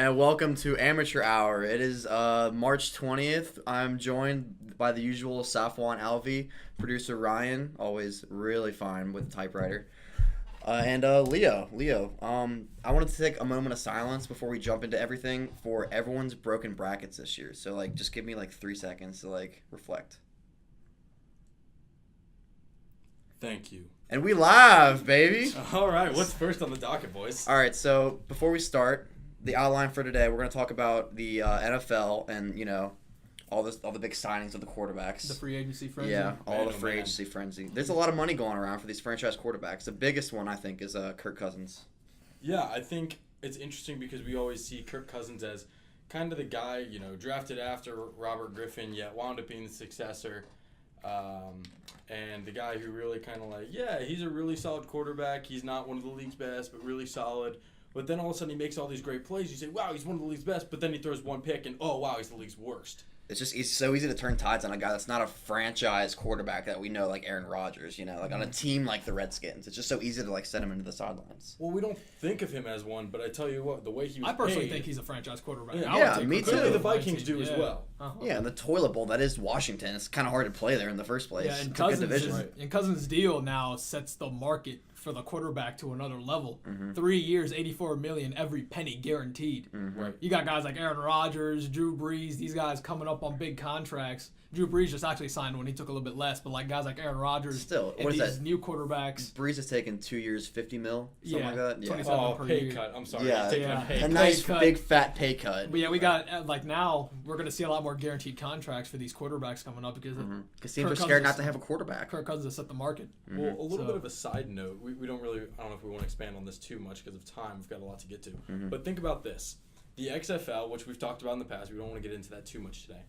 And welcome to Amateur Hour. It is March 20th. I'm joined by the usual Safwan Alvi, producer Ryan, always really fine with the typewriter, and Leo. I wanted to take a moment of silence before we jump into everything for everyone's broken brackets this year. So, just give me, 3 seconds to, reflect. Thank you. And we live, baby! All right, what's first on the docket, boys? All right, so before we start, the outline for today, we're going to talk about the NFL and, all the big signings of the quarterbacks. The free agency frenzy. Yeah, all the free agency frenzy. There's a lot of money going around for these franchise quarterbacks. The biggest one, I think, is Kirk Cousins. Yeah, I think it's interesting because we always see Kirk Cousins as kind of the guy, drafted after Robert Griffin, yet wound up being the successor. And the guy who really kind of he's a really solid quarterback. He's not one of the league's best, but really solid. But then all of a sudden he makes all these great plays. You say, wow, he's one of the league's best. But then he throws one pick and, oh, wow, he's the league's worst. It's so easy to turn tides on a guy that's not a franchise quarterback that we know, like Aaron Rodgers, on a team like the Redskins. It's just so easy to, send him into the sidelines. Well, we don't think of him as one, but I tell you what, the way he was I personally paid, think he's a franchise quarterback. Yeah, me too. Clearly the Vikings do as well. Uh-huh. Yeah, and the toilet bowl, that is Washington. It's kind of hard to play there in the first place. Yeah, and it's a good division. Cousins' deal now sets the market for the quarterback to another level. 3 years, $84 million, every penny guaranteed. Right. You got guys like Aaron Rodgers, Drew Brees, these guys coming up on big contracts. Drew Brees just actually signed when he took a little bit less, but guys like Aaron Rodgers Still, and these new quarterbacks. Brees has taken 2 years, $50 million, something like that. Yeah. 27 per pay year. cut. I'm sorry. Yeah. Taking a pay A cut. nice cut. big fat pay cut. But yeah, we got now we're going to see a lot more guaranteed contracts for these quarterbacks coming up because teams are scared not to have a quarterback. Kirk Cousins has set the market. Well, a little bit of a side note. We don't really, I don't know if we want to expand on this too much because of time. We've got a lot to get to. But think about this. The XFL, which we've talked about in the past, we don't want to get into that too much today.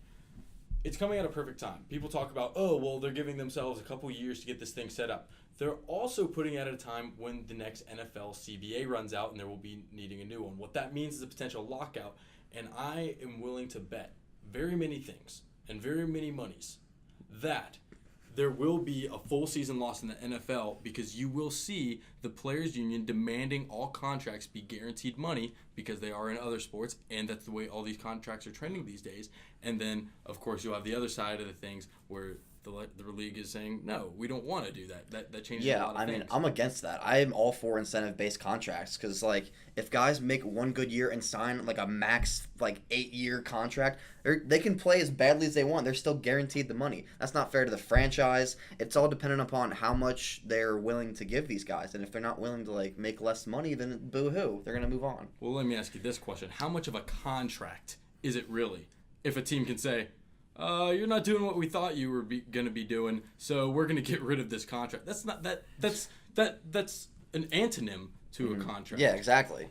It's coming at a perfect time. People talk about, they're giving themselves a couple years to get this thing set up. They're also putting it at a time when the next NFL CBA runs out and there will be needing a new one. What that means is a potential lockout. And I am willing to bet very many things and very many monies that there will be a full season loss in the NFL because you will see the players' union demanding all contracts be guaranteed money because they are in other sports, and that's the way all these contracts are trending these days. And then, of course, you'll have the other side of the things where the league is saying, no, we don't want to do that. That changes a lot of things. I'm against that. I am all for incentive-based contracts because, if guys make one good year and sign, a max, 8-year contract, they can play as badly as they want. They're still guaranteed the money. That's not fair to the franchise. It's all dependent upon how much they're willing to give these guys. And if they're not willing to, make less money, then boo-hoo. They're going to move on. Well, let me ask you this question. How much of a contract is it really if a team can say, you're not doing what we thought you were going to be doing, so we're going to get rid of this contract. That's not that's an antonym to a contract. Yeah, exactly.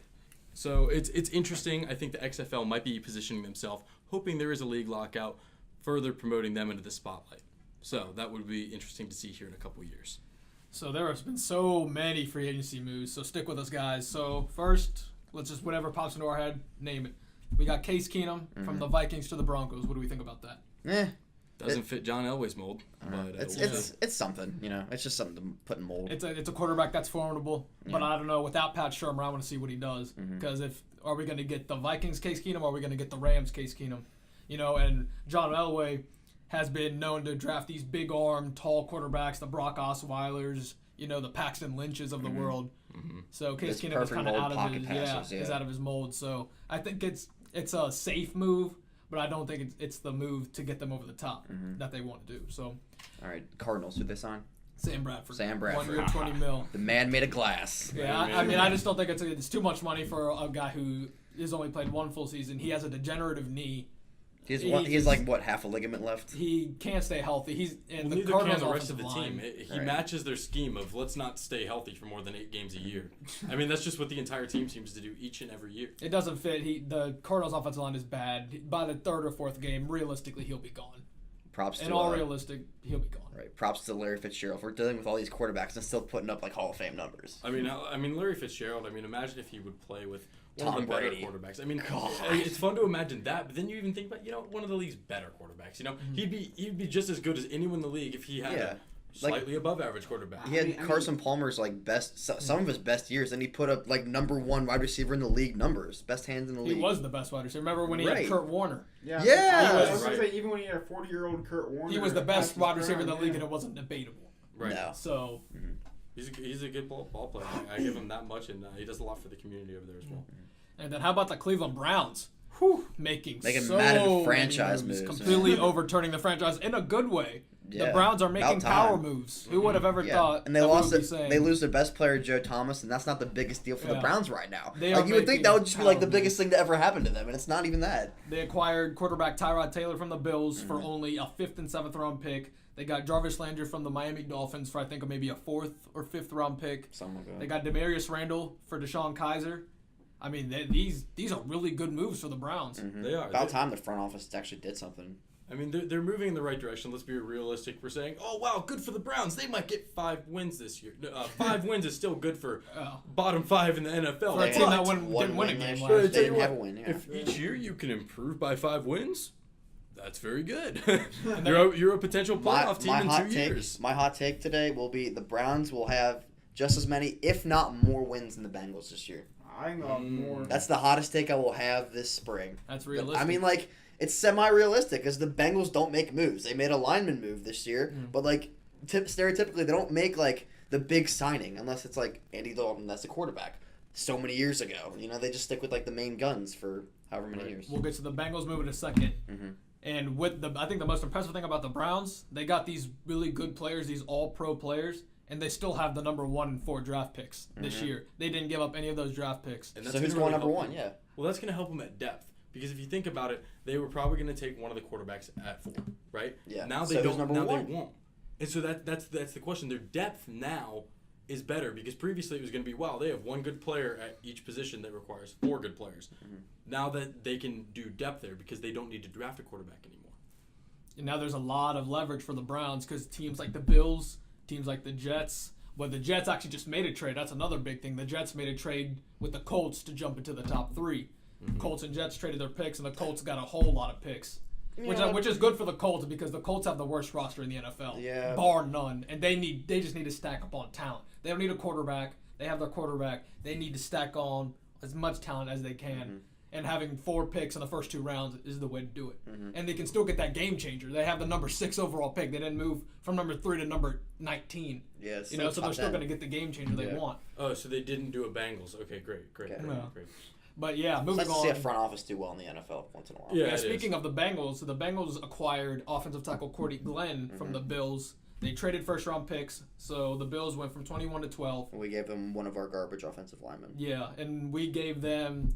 So it's interesting. I think the XFL might be positioning themselves, hoping there is a league lockout, further promoting them into the spotlight. So that would be interesting to see here in a couple years. So there has been so many free agency moves, so stick with us, guys. So first, let's just whatever pops into our head, name it. We got Case Keenum from the Vikings to the Broncos. What do we think about that? Doesn't fit John Elway's mold, but it's something, It's just something to put in mold. It's a quarterback that's formidable, but I don't know. Without Pat Shermer, I want to see what he does. Because are we going to get the Vikings Case Keenum, or are we going to get the Rams Case Keenum? And John Elway has been known to draft these big arm, tall quarterbacks, the Brock Osweilers, the Paxton Lynches of the world. So Case Keenum is kind of out of his mold. So I think it's a safe move. But I don't think it's the move to get them over the top that they want to do. So, all right, Cardinals, who'd they sign? Sam Bradford. 1 year, $20 million. The man made of glass. Yeah, I just don't think it's too much money for a guy who has only played one full season. He has a degenerative knee. He's half a ligament left? He can't stay healthy. The Cardinals can the rest of the team. He matches their scheme of let's not stay healthy for more than 8 games a year. I mean, that's just what the entire team seems to do each and every year. It doesn't fit. The Cardinals' offensive line is bad. By the 3rd or 4th game, realistically, he'll be gone. Realistic, he'll be gone. Right. Props to Larry Fitzgerald. We're dealing with all these quarterbacks and still putting up Hall of Fame numbers. I mean, Larry Fitzgerald. imagine if he would play with one Tom of the better Brady. quarterbacks. It's fun to imagine that, but then you even think about one of the league's better quarterbacks. He'd be just as good as anyone in the league if he had a slightly above average quarterback. He had Carson Palmer's some of his best years, and he put up number 1 wide receiver in the league numbers, best hands in the league. He was the best wide receiver. Remember when he had Kurt Warner? Yeah. I was going to say, even when he had a 40-year-old Kurt Warner, he was the best wide receiver in the league, and it wasn't debatable. Right. No. So he's a good ball player. I give him that much, and he does a lot for the community over there as well. And then how about the Cleveland Browns? Making so Madden franchise moves, moves, completely overturning the franchise in a good way. Yeah, the Browns are making power moves. Who would have ever thought? And they lost it. They lose their best player, Joe Thomas, and that's not the biggest deal for the Browns right now. You would think that would just be the biggest thing to ever happen to them, and it's not even that. They acquired quarterback Tyrod Taylor from the Bills for only a 5th and 7th round pick. They got Jarvis Landry from the Miami Dolphins for I think maybe a 4th or 5th round pick. Something like that. They got Demarius Randall for Deshaun Kaiser. I mean, these are really good moves for the Browns. Mm-hmm. They are. About time the front office actually did something. I mean, they're moving in the right direction. Let's be realistic. We're saying, oh, wow, good for the Browns. They might get 5 wins this year. 5 wins is still good for bottom 5 in the NFL. For a team that didn't win a game last year. They didn't have a win, yeah. If each year you can improve by 5 wins, that's very good. You're a potential playoff team in 2 years. My hot take today will be the Browns will have just as many, if not more, wins than the Bengals this year. I know more. That's the hottest take I will have this spring. That's realistic. I mean, it's semi-realistic because the Bengals don't make moves. They made a lineman move this year, but stereotypically they don't make the big signing unless it's Andy Dalton. That's a quarterback. So many years ago, they just stick with the main guns for however many years. We'll get to the Bengals move in a second. Mm-hmm. And I think the most impressive thing about the Browns, they got these really good players, these all-pro players, and they still have the number 1 and 4 draft picks this year. They didn't give up any of those draft picks. And so who's going number 1? Yeah. Well, that's going to help them at depth. Because if you think about it, they were probably going to take one of the quarterbacks at 4, right? Yeah. Now they don't. Now they won't. And so that's the question. Their depth now is better because previously it was going to be, wow, they have 1 good player at each position that requires 4 good players. Mm-hmm. Now that they can do depth there because they don't need to draft a quarterback anymore. And now there's a lot of leverage for the Browns because teams like the Bills, teams like the Jets. Well, the Jets actually just made a trade. That's another big thing. The Jets made a trade with the Colts to jump into the top 3. Mm-hmm. Colts and Jets traded their picks, and the Colts got a whole lot of picks, which is good for the Colts because the Colts have the worst roster in the NFL, bar none. And they just need to stack up on talent. They don't need a quarterback. They have their quarterback. They need to stack on as much talent as they can. Mm-hmm. And having 4 picks in the first 2 rounds is the way to do it. Mm-hmm. And they can still get that game changer. They have the number 6 overall pick. They didn't move from number 3 to number 19. Yeah, so they're still going to get the game changer they want. Oh, so they didn't do a Bengals. Okay, great. But yeah, moving on. Let's see a front office do well in the NFL once in a while. Yeah, speaking of the Bengals, so the Bengals acquired offensive tackle Cordy Glenn from the Bills. They traded first-round picks, so the Bills went from 21 to 12. We gave them one of our garbage offensive linemen. Yeah, and we gave them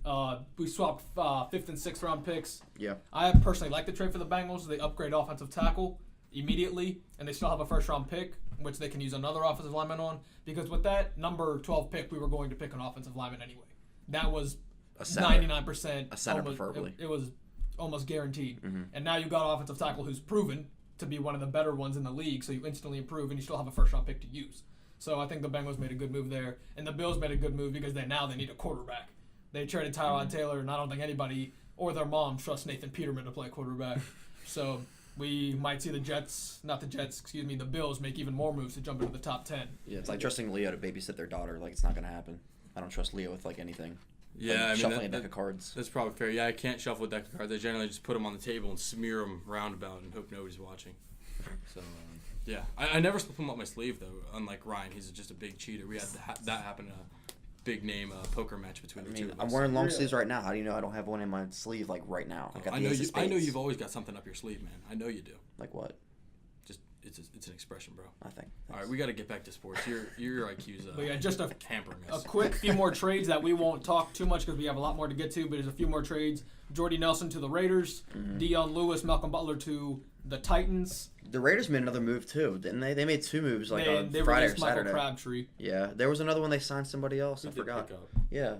we swapped 5th and 6th round picks. Yeah. I personally like the trade for the Bengals. They upgrade offensive tackle immediately, and they still have a first-round pick, which they can use another offensive lineman on. Because with that number 12 pick, we were going to pick an offensive lineman anyway. That was 99%. A center, preferably. It was almost guaranteed. Mm-hmm. And now you got an offensive tackle who's proven to be one of the better ones in the league, so you instantly improve, and you still have a first-round pick to use. So I think the Bengals made a good move there, and the Bills made a good move because they need a quarterback. They traded Tyrod Taylor, and I don't think anybody or their mom trusts Nathan Peterman to play quarterback. So we might see the Bills make even more moves to jump into the top 10. Yeah, it's like trusting Leo to babysit their daughter. It's not going to happen. I don't trust Leo with anything. Yeah, shuffling a deck of cards. That's probably fair. Yeah, I can't shuffle a deck of cards. I generally just put them on the table and smear them roundabout and hope nobody's watching. So, yeah. I never slip them up my sleeve, though. Unlike Ryan, he's just a big cheater. We had that happen in a big-name poker match between the two of us. I'm wearing long sleeves right now. How do you know I don't have one in my sleeve, right now? I know you've always got something up your sleeve, man. I know you do. Like what? It's an expression, bro. I think. All right, we got to get back to sports. Your IQ's just hampering us. A quick few more trades that we won't talk too much because we have a lot more to get to, but there's a few more trades. Jordy Nelson to the Raiders, Deion Lewis, Malcolm Butler to the Titans. The Raiders made another move too, didn't they? They made 2 moves on they Friday or Michael Saturday. Crabtree. Yeah, there was another one they signed somebody else. I forgot. Yeah,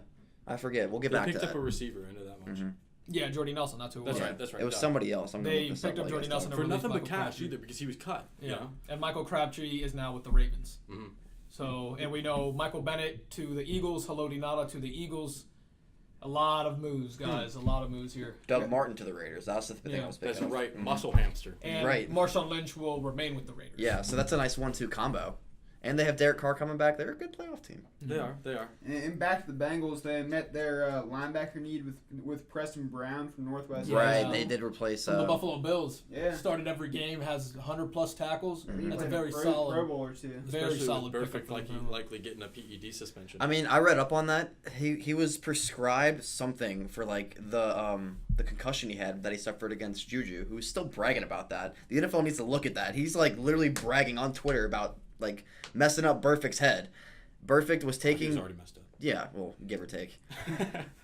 I forget. We'll get back to that. They picked up a receiver. I know that much. Mm-hmm. Yeah, Jordy Nelson. That's who it was. That's right. It was somebody else. They picked up Jordy Nelson for nothing but cash either because he was cut. Yeah, and Michael Crabtree is now with the Ravens. Mm-hmm. So, and we know Michael Bennett to the Eagles, Haloti Ngata to the Eagles, A lot of moves, guys. A lot of moves here. Doug Martin to the Raiders. That was the thing I was That's picking up. right. Muscle hamster. And Right. Marshawn Lynch will remain with the Raiders. Yeah, so that's a nice 1-2 combo. And they have Derek Carr coming back. They're a good playoff team. They are. And back to the Bengals, they met their linebacker need with Preston Brown from Northwest. Yeah. Right, they did replace... From the Buffalo Bills. Yeah. Started every game, has 100-plus tackles. Mhm. That's a Like very Pro solid. Bowl or two. Very Especially solid with pickup Perfect, for them. likely getting a PED suspension. I mean, I read up on that. He was prescribed something for like the concussion he had that he suffered against Juju, who's still bragging about that. The NFL needs to look at that. He's like literally bragging on Twitter about like messing up Burfict's head. Burfict was taking... He's already messed up. Yeah, well, give or take.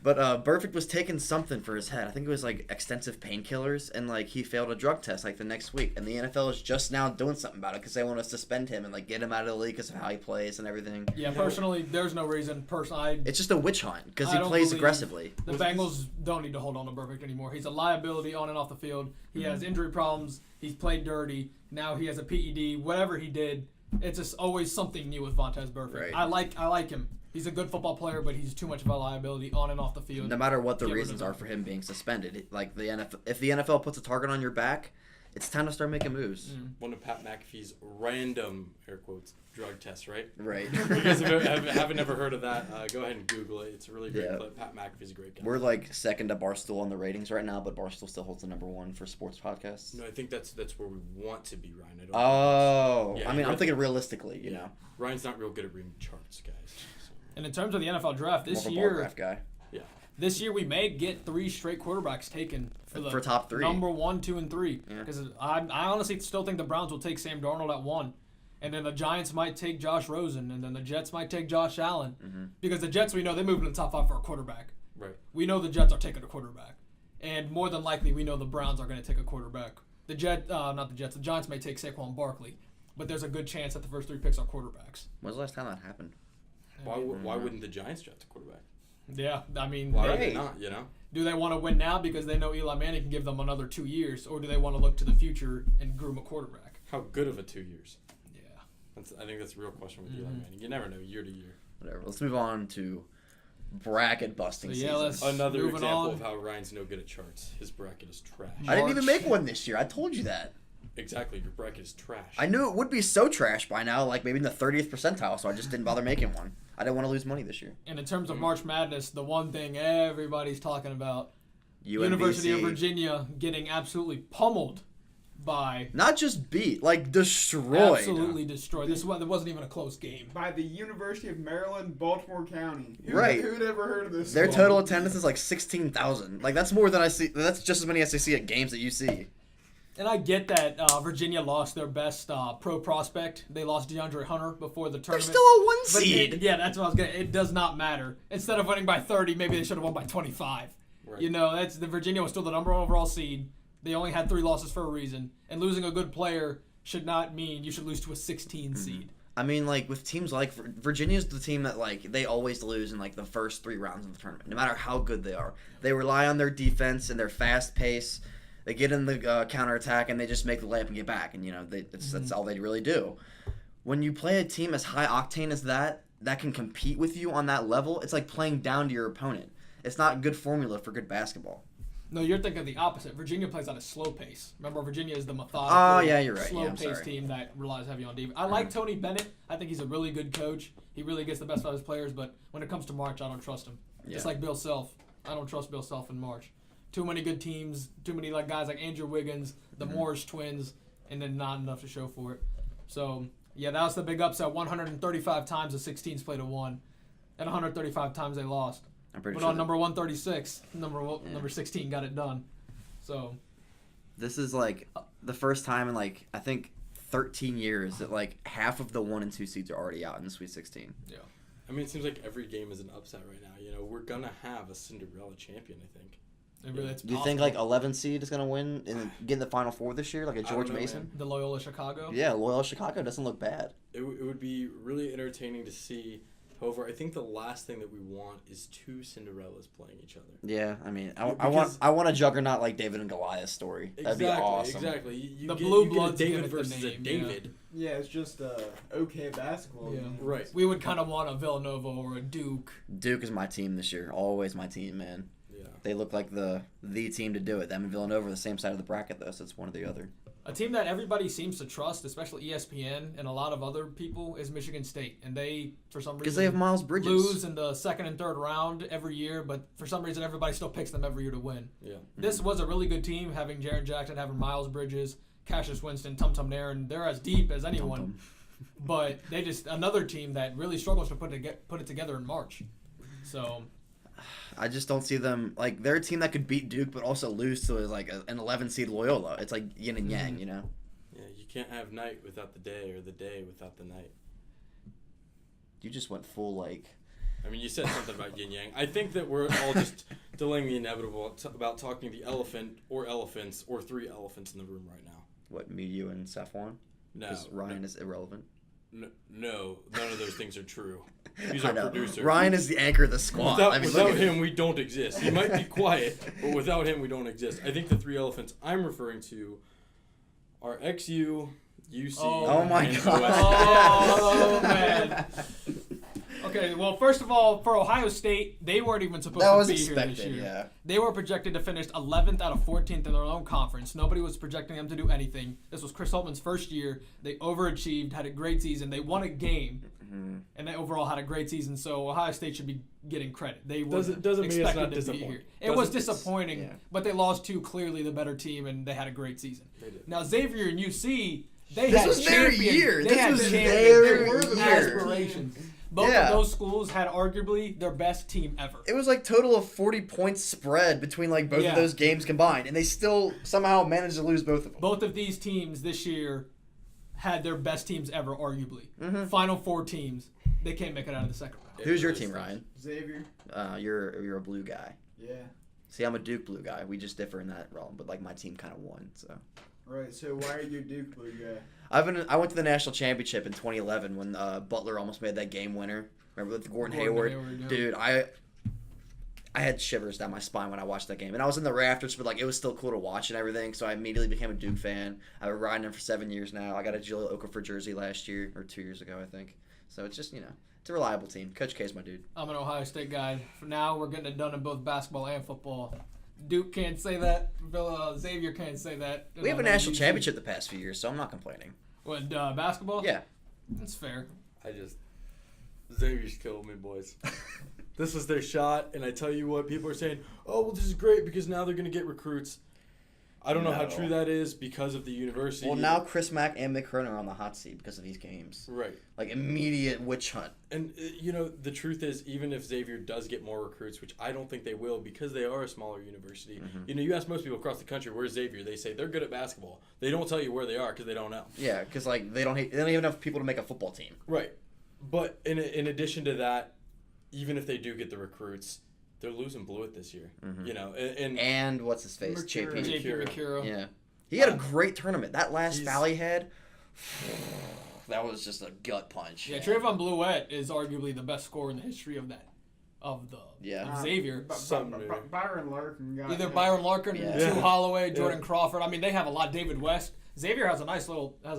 But Burfict was taking something for his head. I think it was like extensive painkillers, and like he failed a drug test like the next week. And the NFL is just now doing something about it because they want to suspend him and like get him out of the league because of how he plays and everything. Yeah, personally, there's no reason. It's just a witch hunt because he I don't plays believe- aggressively. The Bengals don't need to hold on to Burfict anymore. He's a liability on and off the field. He has injury problems. He's played dirty. Now he has a PED. Whatever he did, it's just always something new with Vontaze Burfict. Right. I like him. He's a good football player, but he's too much of a liability on and off the field. No matter what the Get rid reasons of him. are for him being suspended, like the NFL, if the NFL puts a target on your back, it's time to start making moves. One of Pat McAfee's random, air quotes, drug tests, right? Right. If you guys haven't ever heard of that, go ahead and Google it. It's a really great Yeah. clip. Pat McAfee's a great guy. We're like second to Barstool on the ratings right now, but Barstool still holds the number one for sports podcasts. No, I think that's where we want to be, Ryan. I don't Oh, Yeah, I mean, I'm right. thinking realistically, you know. Ryan's not real good at reading charts, guys. So. And in terms of the NFL draft, More this of a bar year, graph guy. this year we may get 3 straight quarterbacks taken For top 3. number 1, 2, and 3. Yeah. Because I honestly still think the Browns will take Sam Darnold at 1. And then the Giants might take Josh Rosen. And then the Jets might take Josh Allen. Mm-hmm. Because the Jets, we know, they moved in the top 5 for a quarterback. Right. We know the Jets are taking a quarterback. And more than likely, we know the Browns are going to take a quarterback. The Giants may take Saquon Barkley. But there's a good chance that the first 3 picks are quarterbacks. When's the last time that happened? Why wouldn't the Giants draft a quarterback? Yeah, I mean, Why Right. would they not, you know? do they want to win now because they know Eli Manning can give them another 2 years? Or do they want to look to the future and groom a quarterback? How good of a 2 years? Yeah. I think that's a real question with Eli Manning. You never know, year to year. Whatever. Let's move on to bracket busting So, yeah, season. let's- Another Moving example on. of how Ryan's no good at charts. His bracket is trash. I didn't even March. make one this year. I told you that. Exactly, your bracket is trash. I knew it would be so trash by now, like maybe in the 30th percentile, so I just didn't bother making one. I didn't want to lose money this year. And in terms of March Madness, the one thing everybody's talking about, UMBC. University of Virginia getting absolutely pummeled by Not just beat, like destroyed. absolutely destroyed. There wasn't even a close game. By the University of Maryland, Baltimore County. Right. Who'd ever heard of this? Their school? total attendance is like 16,000. Like that's more than I see. That's just as many as I see at games that you see. And I get that Virginia lost their best pro prospect. They lost DeAndre Hunter before the They're tournament. still a 1 But seed. yeah, that's what I was gonna. It does not matter. Instead of winning by 30, maybe they should have won by 25. Right. You know, that's the Virginia was still the number 1 overall seed. They only had 3 losses for a reason, and losing a good player should not mean you should lose to a 16 seed. I mean, like with teams like Virginia's the team that like they always lose in like the first 3 rounds of the tournament, no matter how good they are. They rely on their defense and their fast pace. They get in the counterattack and they just make the layup and get back, and you know that's all they really do. When you play a team as high octane as that can compete with you on that level, it's like playing down to your opponent. It's not good formula for good basketball. No, you're thinking of the opposite. Virginia plays at a slow pace. Remember, Virginia is the methodical, Oh, yeah, you're right. Yeah, I'm slow-paced sorry. team that relies heavy on defense. I like Tony Bennett. I think he's a really good coach. He really gets the best out of his players, but when it comes to March, I don't trust him. Yeah. Just like Bill Self. I don't trust Bill Self in March. Too many good teams, too many like guys like Andrew Wiggins, the Morris twins, and then not enough to show for it. So, yeah, that was the big upset. 135 times the 16s played a 1, and 135 times they lost. I'm pretty But sure on number 136, number 16 got it done. So this is like the first time in like I think 13 years that like half of the 1 and 2 seeds are already out in the Sweet 16. yeah. I mean, it seems like every game is an upset right now. You know, we're gonna have a Cinderella champion, I think. It's Do you think like 11 seed is gonna win and get in the Final Four this year, like a I don't George know, Mason? man. the Loyola Chicago? Yeah, Loyola Chicago doesn't look bad. It would be really entertaining to see However, I think the last thing that we want is two Cinderellas playing each other. Yeah, I mean, Yeah, I want a juggernaut like David and Goliath story. That'd be awesome. Exactly. You The get, Blue you Bloods get a give David it the versus a name, David. Yeah, it's just okay basketball. Yeah. Right. We would kind of want a Villanova or a Duke. Duke is my team this year. Always my team, man. Yeah. They look like the team to do it. Them and Villanova are the same side of the bracket, though, so it's one or the other. A team that everybody seems to trust, especially ESPN and a lot of other people, is Michigan State. And they, for some reason, Because they have Miles Bridges. lose in the second and third round every year, but for some reason everybody still picks them every year to win. Yeah. This was a really good team, having Jaren Jackson, having Miles Bridges, Cassius Winston, Tum Tum Nairn. They're as deep as anyone. Tum-tum. But they just another team that really struggles to put it together in March. So I just don't see them like they're a team that could beat Duke, but also lose to like an 11 seed Loyola. It's like yin and yang, you know. Yeah. You can't have night without the day, or the day without the night. You just went full like. I mean, you said something about yin yang. I think that we're all just delaying the inevitable about talking the elephant or elephants or three elephants in the room right now. What, me, you, and Safwan? No. Because Ryan is irrelevant. No, none of those things are true. He's I our know. producer. Ryan is the anchor of the squad. Without, I mean, without look at him, we don't exist. He might be quiet, but without him, we don't exist. I think the three elephants I'm referring to are XU, UC, Oh my and God. Oh, OSU. man. Okay, well, first of all, for Ohio State, they weren't even supposed That to was be here this expected, year. yeah. They were projected to finish 11th out of 14th in their own conference. Nobody was projecting them to do anything. This was Chris Holtman's first year. They overachieved, had a great season. They won a game, and they overall had a great season. So Ohio State should be getting credit. They were Doesn't mean it's expected not to be disappointing. here. It was Doesn't- disappointing, yeah. but they lost to clearly the better team, and they had a great season. They did. Now Xavier and UC, they This had was their champion. year. They This had was champion their aspirations. Both Yeah. of those schools had arguably their best team ever. It was like total of 40 points spread between like both Yeah. of those games combined, and they still somehow managed to lose both of them. Both of these teams this year had their best teams ever, arguably. Final four teams, they can't make it out of the second round. Who's your team, Ryan? Xavier. You're a blue guy. Yeah. See, I'm a Duke blue guy. We just differ in that realm, but like my team kind of won. So Right. So why are you Duke blue guy? I went to the national championship in 2011 when Butler almost made that game winner. Remember with Gordon Hayward? Yeah. Dude, I had shivers down my spine when I watched that game, and I was in the rafters, but like it was still cool to watch and everything. So I immediately became a Duke fan. I've been riding him for 7 years now. I got a Jaleel Okafor jersey last year or 2 years ago, I think. So it's just it's a reliable team. Coach K's my dude. I'm an Ohio State guy. For now, we're getting it done in both basketball and football. Duke can't say that. Xavier can't say that. We have a national championship the past few years, so I'm not complaining. What, basketball? Yeah. That's fair. Xavier's killed me, boys. This was their shot, and I tell you what, people are saying, oh, well, this is great because now they're going to get recruits. I don't know how No. true that is because of the university. Well, now Chris Mack and Mick Cronin are on the hot seat because of these games. Right. Like immediate witch hunt. And, the truth is, even if Xavier does get more recruits, which I don't think they will because they are a smaller university, you ask most people across the country, where's Xavier? They say they're good at basketball. They don't tell you where they are because they don't know. Yeah, because like they don't even have enough people to make a football team. Right. But in addition to that, even if they do get the recruits, they're losing Blewett this year. And what's his face? Mercuro. JP. JP McCuro. Yeah. He had a great tournament. That last He's- foul he had, that was just a gut punch. Yeah, Trayvon Blewett is arguably the best scorer in the history of Yeah. Xavier. Byron Larkin got Either Byron Larkin, Yeah. Sue Holloway, Jordan Yeah. Crawford. I mean, they have a lot. David West. Xavier has a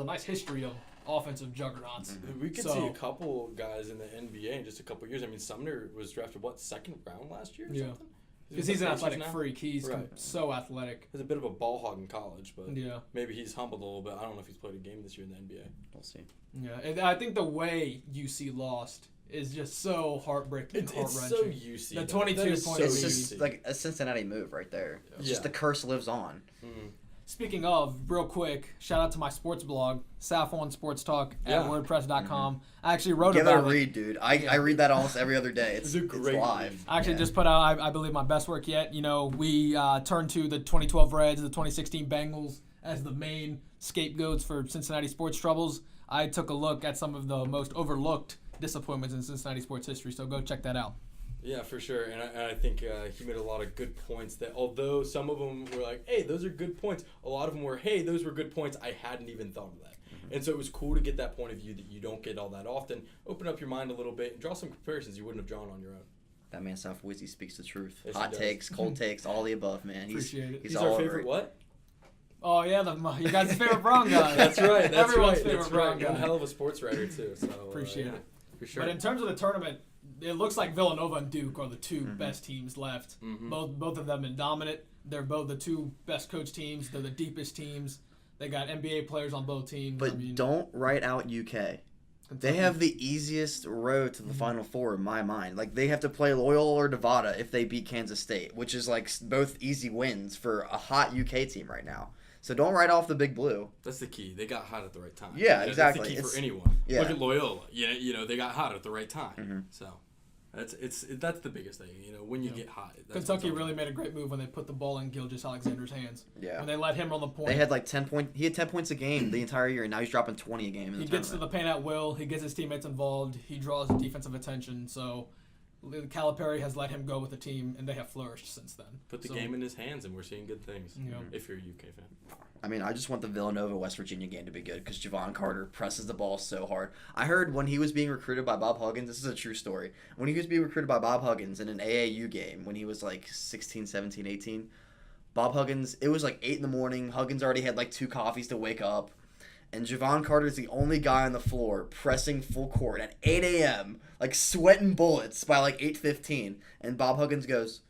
nice history of offensive juggernauts. We could So- see a couple guys in the NBA in just a couple years. I mean, Sumner was drafted, second round last year or Yeah. something? Because he's an Is he athletic now? freak. He's Right. so athletic. He's a bit of a ball hog in college, but Yeah. maybe he's humbled a little bit. I don't know if he's played a game this year in the NBA. We'll see. Yeah, and I think the way UC lost is just so heartbreaking, It's heart-wrenching. so UC. The though. 22 That is point so It's lead. just UC. like a Cincinnati move right there. It's Yeah. just the curse lives on. Mhm. Speaking of, real quick, shout out to my sports blog, Saf1 Sports Talk Yeah. at WordPress.com. I actually wrote Give it a about it. read, dude. I read that almost every other day. It's It's a great live. read. I actually Yeah. just put out, I believe, my best work yet. We turned to the 2012 Reds, the 2016 Bengals as the main scapegoats for Cincinnati sports troubles. I took a look at some of the most overlooked disappointments in Cincinnati sports history, so go check that out. Yeah, for sure. And I think he made a lot of good points that although some of them were like, hey, those are good points, a lot of them were, hey, those were good points. I hadn't even thought of that. And so it was cool to get that point of view that you don't get all that often. Open up your mind a little bit and draw some comparisons you wouldn't have drawn on your own. That man South Wizzy speaks the truth. Yes, Hot takes, cold takes, all the above, man. Appreciate it. He's He's all our over favorite it. what? Oh yeah, you guys' favorite Brown guy. That's right. That's Everyone's right. favorite That's Brown right. guy. One hell of a sports writer too. So Appreciate yeah, it. for sure. But in terms of the tournament, it looks like Villanova and Duke are the two best teams left. Both of them been dominant. They're both the two best coach teams. They're the deepest teams. They got NBA players on both teams. But don't write out UK. They have the easiest road to the Final Four in my mind. Like, they have to play Loyola or Nevada if they beat Kansas State, which is like both easy wins for a hot UK team right now. So don't write off the Big Blue. That's the key. They got hot at the right time. Yeah, exactly. That's the key It's- for anyone. yeah. Look at Loyola. You know, they got hot at the right time. So that's the biggest thing. You know, when you get hot. That's Kentucky really made a great move when they put the ball in Gilgeous-Alexander's hands. Yeah. When they let him run the point. They had like 10 points. He had 10 points a game the entire year, and now he's dropping 20 a game in the He gets to tournament. the paint at will. He gets his teammates involved. He draws defensive attention. So Calipari has let him go with the team, and they have flourished since then. Put the So, game in his hands, and we're seeing good things. Yeah. If you're a UK fan. I mean, I just want the Villanova-West Virginia game to be good because Javon Carter presses the ball so hard. I heard when he was being recruited by Bob Huggins, this is a true story, when he was being recruited by Bob Huggins in an AAU game when he was like 16, 17, 18, Bob Huggins, it was like 8 in the morning. Huggins already had like 2 coffees to wake up. And Javon Carter is the only guy on the floor pressing full court at 8 a.m., like sweating bullets by like 8:15. And Bob Huggins goes,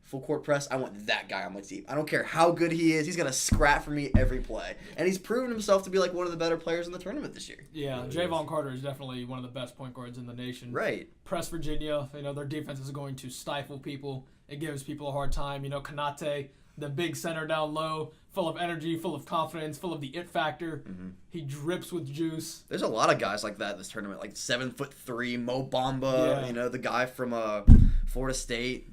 full court press, I want that guy on my team. I don't care how good he is. He's going to scrap for me every play. And he's proven himself to be like one of the better players in the tournament this year. Yeah, Really Javon Carter is definitely one of the best point guards in the nation. Right. Press Virginia, their defense is going to stifle people. It gives people a hard time. Kanate, the big center down low, full of energy, full of confidence, full of the it factor. He drips with juice. There's a lot of guys like that in this tournament, like 7'3", Mo Bamba, Yeah. the guy from Florida State,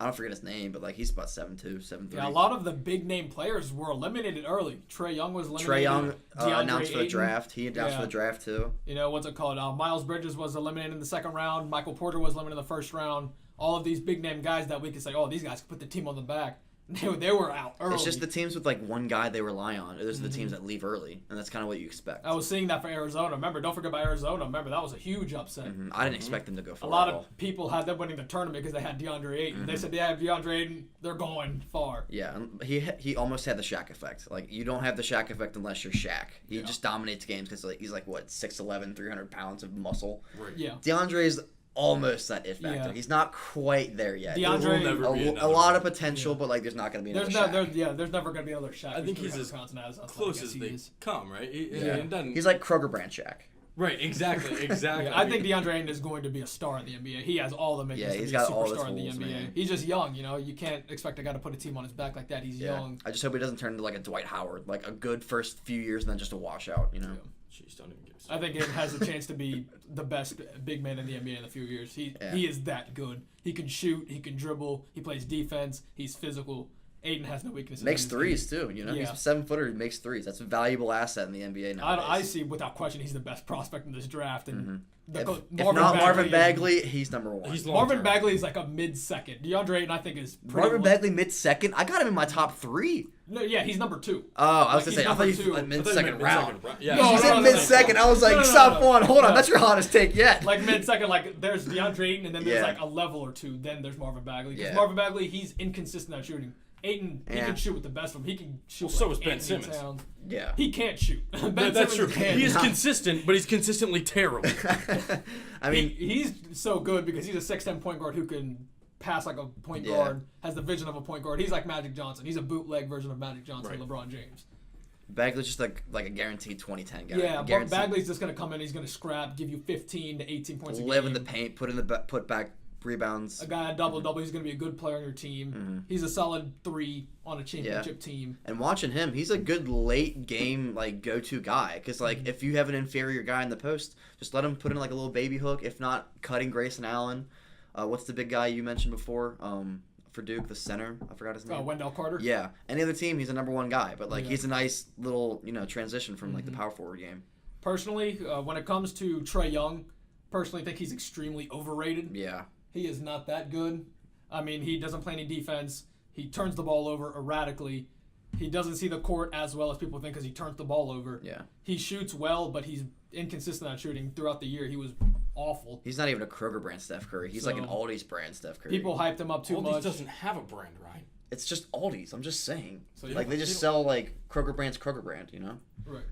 I don't forget his name, but like he's about 7'2", 7'3". Yeah, a lot of the big name players were eliminated early. Trae Young was eliminated. Trae Young DeAndre announced for the Ayton. draft. He announced Yeah. for the draft too. What's it called? Miles Bridges was eliminated in the second round. Michael Porter was eliminated in the first round. All of these big name guys that we could say, oh, these guys could put the team on the back. They were out early. It's just the teams with like one guy they rely on. Those are the teams that leave early, and that's kind of what you expect. I was seeing that for Arizona. Remember, don't forget about Arizona. Remember, that was a huge upset. I didn't expect them to go A far. lot at all. of people had them winning the tournament because they had DeAndre Ayton. They said they have DeAndre Ayton, they're going far. Yeah, and he almost had the Shaq effect. Like, you don't have the Shaq effect unless you're Shaq. He just dominates games because he's like, what, 6'11", 300 pounds of muscle. Right. Yeah. DeAndre is almost that it factor. Yeah. He's not quite there yet. DeAndre- There will never be a another lot one. of potential, but like there's not going to be There's another Shaq. there's never going to be another Shaq. I think he's 300 as pounds now, so close I guess as he they is. come, right? It doesn't, He's like Kroger brand Shaq. right, exactly. Yeah, I think DeAndre Ayton is going to be a star in the NBA. He has all the makings Yeah, to he's be a got all the superstar in the tools, NBA. man. He's just young, You can't expect a guy to put a team on his back like that. He's Yeah. young. I just hope he doesn't turn into like a Dwight Howard, like a good first few years and then just a washout, Jeez, don't even get me I think Ayton has a chance to be the best big man in the NBA in a few years. He is that good. He can shoot. He can dribble. He plays defense. He's physical. Ayton has no weaknesses. Makes in his threes game. too, Yeah. He's a 7-footer. He makes threes. That's a valuable asset in the NBA nowadays. I see without question he's the best prospect in this draft. And If not Marvin Bagley, he's number one. He's Marvin long-term. Bagley is like a mid-second. DeAndre Ayton, I think, is pretty Marvin Bagley mid-second? I got him in my top 3. No, yeah, he's number 2. Oh, I was Like, going to say, I thought he's he number was two. mid-second round. Yeah. No, He's no, in no, mid-second. I was like, No, no, stop no. one. Hold on. No. That's your hottest take yet. Like mid-second, like there's DeAndre Ayton, and then there's Yeah. like a level or two. Then there's Marvin Bagley. Because Yeah. Marvin Bagley, he's inconsistent at shooting. Ayton, he Yeah. can shoot with the best of them. He can shoot. Well, so like is Ben Anthony Simmons. Towns. Yeah. He can't shoot. Ben That's true. Simmons can. He is consistent, but he's consistently terrible. I mean, He's so good because he's a 6'10" point guard who can pass like a point Yeah. guard, has the vision of a point guard. He's like Magic Johnson. He's a bootleg version of Magic Johnson, Right. LeBron James. Bagley's just like a guaranteed 2010 guy. Yeah, but Guaranteed. Bagley's just gonna come in. He's gonna scrap, give you 15 to 18 points a Live game. in the paint, put back rebounds. A guy at double-double. He's gonna be a good player on your team. He's a solid 3 on a championship team. And watching him, he's a good late game like go-to guy. Because like if you have an inferior guy in the post, just let him put in like a little baby hook. If not, cutting Grayson Allen. What's the big guy you mentioned before? For Duke, the center. I forgot his name. Wendell Carter. Yeah. Any other team, he's a number 1 guy. But like Yeah. he's a nice little transition from like the power forward game. Personally, when it comes to Trae Young, personally think he's extremely overrated. Yeah. He is not that good. I mean, he doesn't play any defense. He turns the ball over erratically. He doesn't see the court as well as people think because he turns the ball over. Yeah. He shoots well, but he's inconsistent at shooting. Throughout the year, he was awful. He's not even a Kroger brand Steph Curry. He's like an Aldi's brand Steph Curry. People hyped him up too Aldi's much. doesn't have a brand, right? It's just Aldi's. I'm just saying. So like, they just sell, like, Kroger brand's Kroger brand, you know? Right.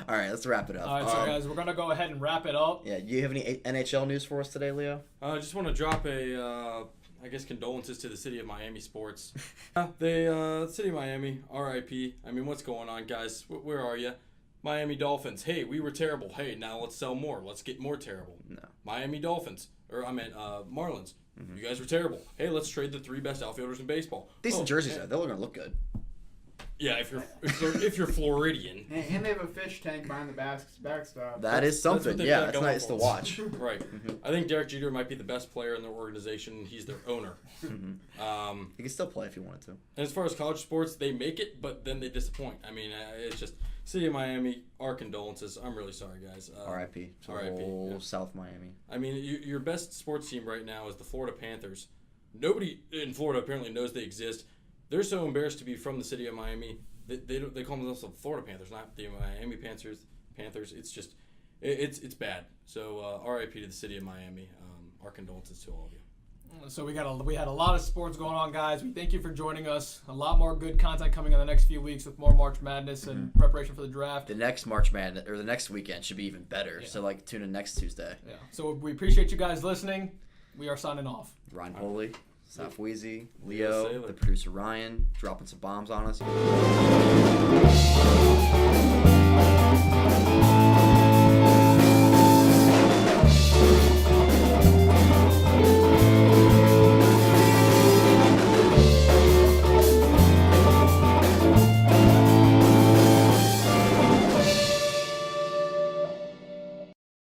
All right, let's wrap it up. All right, so guys, we're going to go ahead and wrap it up. Yeah, do you have any NHL news for us today, Leo? I just want to drop a, I guess, condolences to the city of Miami sports. The city of Miami, RIP. I mean, what's going on, guys? Where are you? Miami Dolphins. Hey, we were terrible. Hey, now let's sell more. Let's get more terrible. No. Miami Dolphins. Or, I meant, Marlins. Mm-hmm. You guys were terrible. Hey, let's trade the 3 best outfielders in baseball. Decent jerseys, though. They're going to look good. Yeah, if you're Floridian. And they have a fish tank behind the backstop. That is something. Yeah, that's going nice for. to watch. Right. I think Derek Jeter might be the best player in their organization. He's their owner. He can still play if he wanted to. And as far as college sports, they make it, but then they disappoint. I mean, it's just city of Miami. Our condolences. I'm really sorry, guys. R.I.P. R.I.P. Yeah. South Miami. I mean, your best sports team right now is the Florida Panthers. Nobody in Florida apparently knows they exist. They're so embarrassed to be from the city of Miami. They call themselves the Florida Panthers, not the Miami Panthers. It's just, it's bad. So R.I.P. to the city of Miami. Our condolences to all of you. So we had a lot of sports going on, guys. We thank you for joining us. A lot more good content coming in the next few weeks with more March Madness and preparation for the draft. The next March Madness or the next weekend should be even better. Yeah. So like tune in next Tuesday. Yeah. So we appreciate you guys listening. We are signing off. Ryan Holy, Saf Wheezy, Leo Leo, Saylor. the producer Ryan, dropping some bombs on us.